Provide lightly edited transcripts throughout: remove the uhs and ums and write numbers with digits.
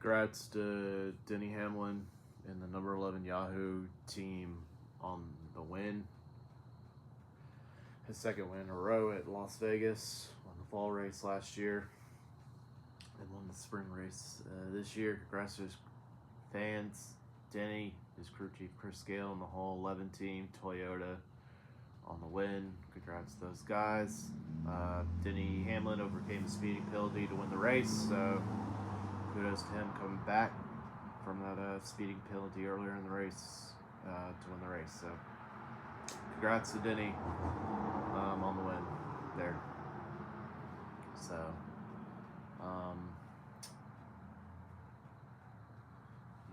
Congrats to Denny Hamlin and the number 11 Yahoo team on the win. His second win in a row at Las Vegas. Won the fall race last year and won the spring race this year. Congrats to his fans, Denny, his crew chief Chris Gale, and the whole 11 team, Toyota, on the win. Congrats to those guys. Denny Hamlin overcame the speeding penalty to win the race, so kudos to him coming back from that speeding penalty earlier in the race to win the race. So congrats to Denny on the win there. So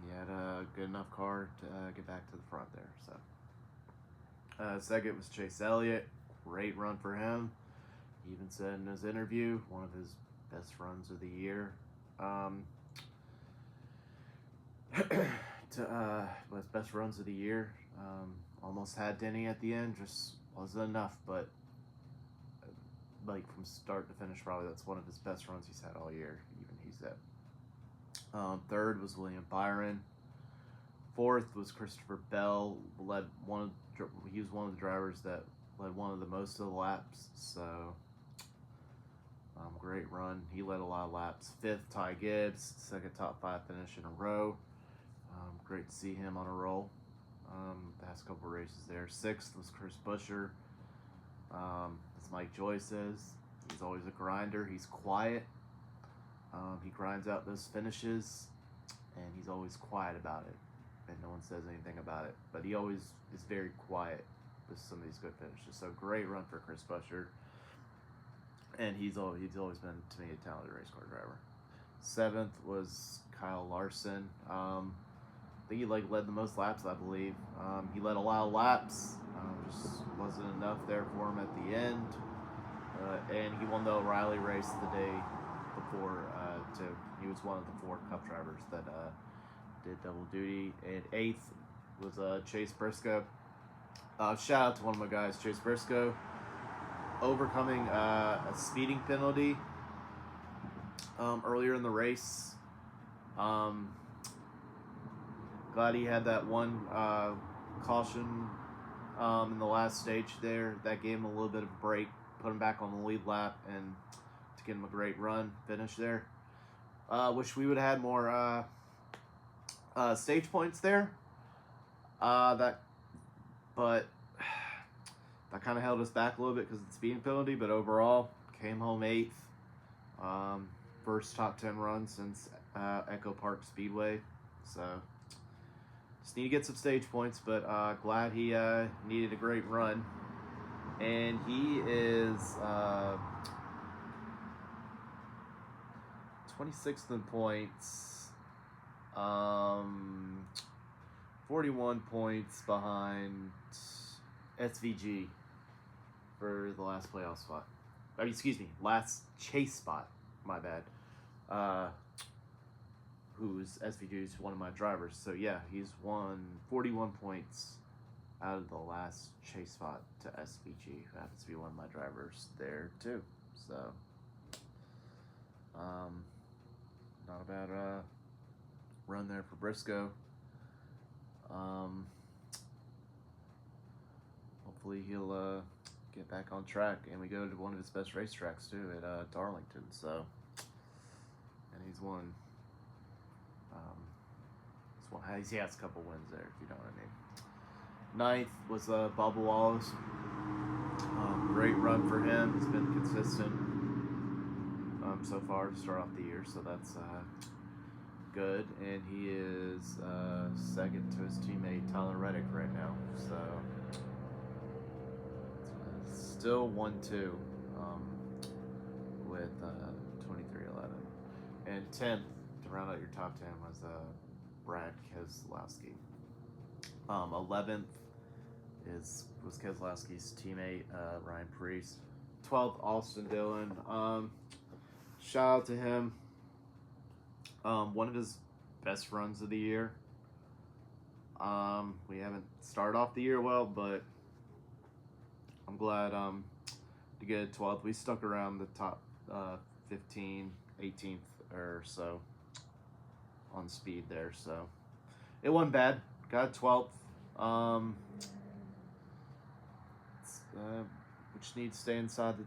he had a good enough car to get back to the front there. So second was Chase Elliott. Great run for him. He even said in his interview, one of his best runs of the year. Was best runs of the year. Almost had Denny at the end, just wasn't enough. But like from start to finish, probably that's one of his best runs he's had all year. Even he said. Third was William Byron. Fourth was Christopher Bell. He was one of the drivers that led one of the most of the laps. So great run. He led a lot of laps. Fifth, Ty Gibbs. Second top 5 finish in a row. Great to see him on a roll. Past couple of races there. Sixth was Chris Buescher. As Mike Joy says, he's always a grinder. He's quiet. He grinds out those finishes, and he's always quiet about it. And no one says anything about it. But he always is very quiet with some of these good finishes. So great run for Chris Buescher. And he's always been, to me, a talented race car driver. Seventh was Kyle Larson. I think he led the most laps, I believe. He led a lot of laps. Just wasn't enough there for him at the end. And he won the O'Reilly race the day before, too. He was one of the 4 Cup drivers that did double duty. And eighth was Chase Briscoe. Shout out to one of my guys, Chase Briscoe, overcoming a speeding penalty earlier in the race. Glad he had that one caution in the last stage there. That gave him a little bit of a break, put him back on the lead lap, and to get him a great run finish there. Wish we would have had more stage points there. But that kind of held us back a little bit because of the speeding penalty. But overall, came home 8th. First top 10 run since Echo Park Speedway. So just need to get some stage points, but glad he needed a great run. And he is 26th in points, 41 points behind SVG for the last playoff spot. Last chase spot. My bad. Who's SVG is one of my drivers. So yeah, he's won 41 points out of the last chase spot to SVG, who happens to be one of my drivers there too. So not a bad run there for Briscoe. Hopefully he'll get back on track, and we go to one of his best racetracks too at Darlington. So, and he's won. He has a couple wins there, if you know what I mean. Ninth was Bubba Wallace. Great run for him. He's been consistent so far to start off the year, so that's good. And he is second to his teammate Tyler Reddick right now. So still 1-2 with 23-11. And 10th to round out your top 10 was Brad Keselowski. 11th was Keselowski's teammate Ryan Preece. 12th, Austin Dillon. Shout out to him. One of his best runs of the year. We haven't started off the year well, but I'm glad to get 12th. We stuck around the top 15, 18th or so on speed there, so it wasn't bad. Got 12th. Um, we just need to stay inside the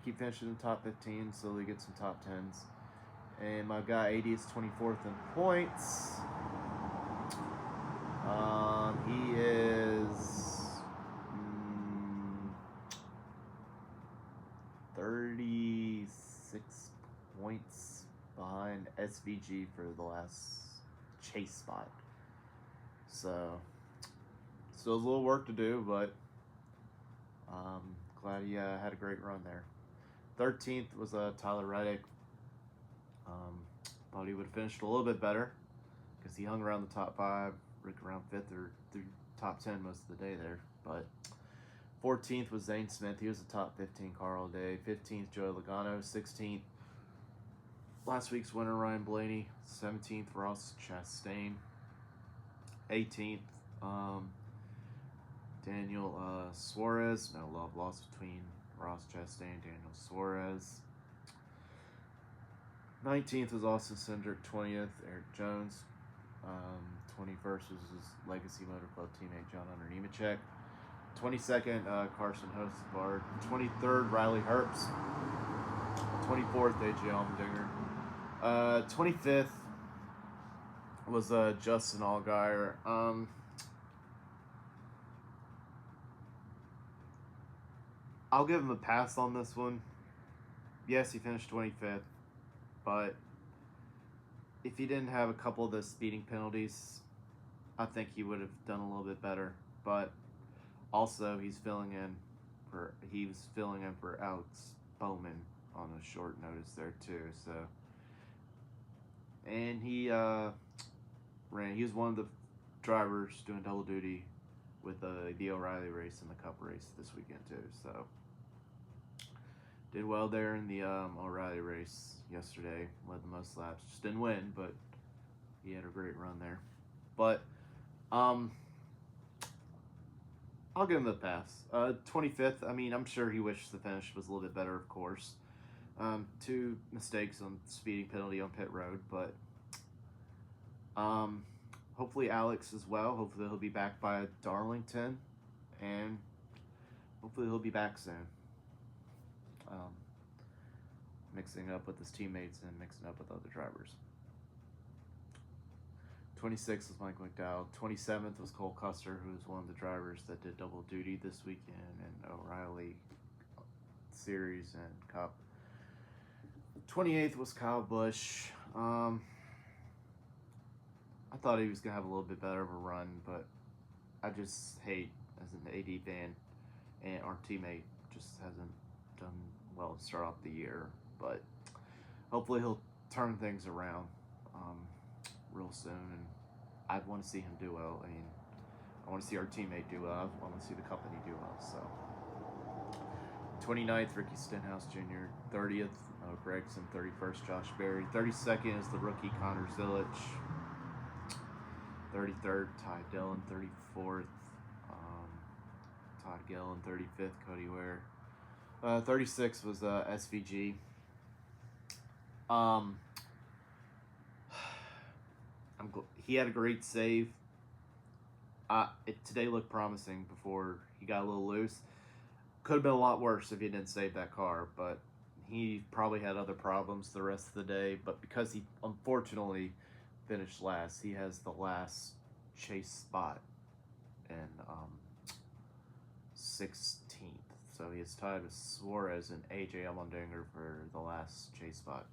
keep finishing in the top 15, so they get some top 10s. And my guy 80 is 24th in points. He is 36 points behind SVG for the last chase spot. So, still a little work to do, but glad he had a great run there. 13th was Tyler Reddick. Thought he would have finished a little bit better because he hung around the top 5, around 5th or through top 10 most of the day there. But 14th was Zane Smith. He was a top 15 car all day. 15th, Joey Logano. 16th, last week's winner, Ryan Blaney. 17th, Ross Chastain. 18th, Daniel Suarez. No love lost between Ross Chastain and Daniel Suarez. 19th was Austin Cindric. 20th, Eric Jones. 21st was his Legacy Motor Club teammate John Hunter Nemechek. 22nd, Carson Hostbard. 23rd, Riley Herbst. 24th, AJ Allmendinger. 25th was Justin Allgaier. I'll give him a pass on this one. Yes, he finished 25th, but if he didn't have a couple of the speeding penalties, I think he would have done a little bit better. But also, he was filling in for Alex Bowman on a short notice there too. So, and he ran. He was one of the drivers doing double duty with the O'Reilly race and the Cup race this weekend too. So, did well there in the O'Reilly race yesterday. Led the most laps. Just didn't win, but he had a great run there. But I'll give him a pass. 25th, I mean, I'm sure he wishes the finish was a little bit better, of course. 2 mistakes on speeding penalty on pit road, but hopefully Alex as well. Hopefully he'll be back by Darlington, and hopefully he'll be back soon. Mixing up with his teammates and mixing up with other drivers. 26th was Mike McDowell. 27th was Cole Custer, who was one of the drivers that did double duty this weekend in O'Reilly Series and Cup. 28th was Kyle Busch. I thought he was going to have a little bit better of a run, but I just hate, as an AD fan, and our teammate just hasn't done well to start off the year. But hopefully he'll turn things around real soon, and I want to see him do well. I mean, I want to see our teammate do well. I want to see the company do well. So, 29th, Ricky Stenhouse Jr. 30th, Gregson. 31st, Josh Berry. 32nd is the rookie Connor Zilic. 33rd, Ty Dillon. 34th, Todd Gillen. 35th, Cody Ware. 36th was SVG. He had a great save. Today looked promising before he got a little loose. Could have been a lot worse if he didn't save that car, but he probably had other problems the rest of the day. But because he unfortunately finished last, he has the last chase spot in 16th. So he is tied with Suarez and AJ Allmendinger for the last chase spot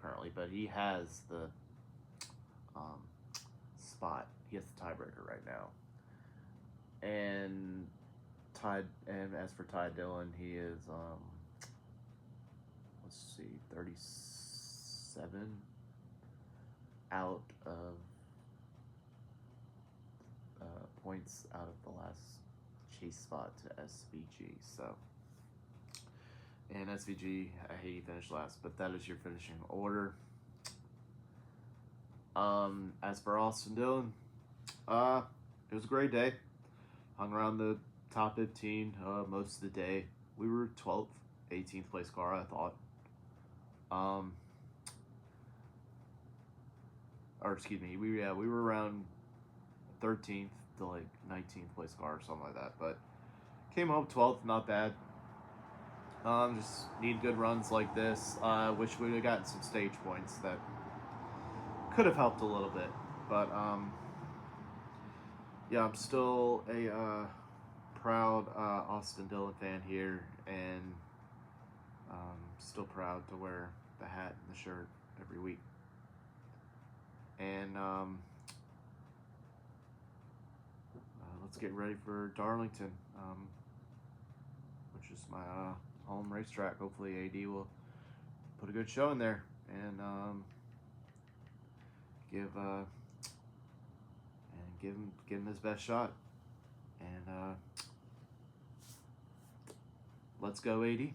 currently. But he has the spot. He has the tiebreaker right now. And as for Ty Dillon, he is 37 out of points out of the last chase spot to SVG. So, and SVG, I hate he finished last, but that is your finishing order. As for Austin Dillon, it was a great day. Hung around the top 15 most of the day. We were 12th, 18th place car, I thought. or excuse me, we were around 13th to like 19th place car or something like that, but came home 12th, not bad. Just need good runs like this. Wish we would have gotten some stage points that could have helped a little bit, but yeah, I'm still a proud Austin Dillon fan here, and still proud to wear the hat and the shirt every week. And let's get ready for Darlington, which is my home racetrack. Hopefully, AD will put a good show in there and give him his best shot. And let's go, AD.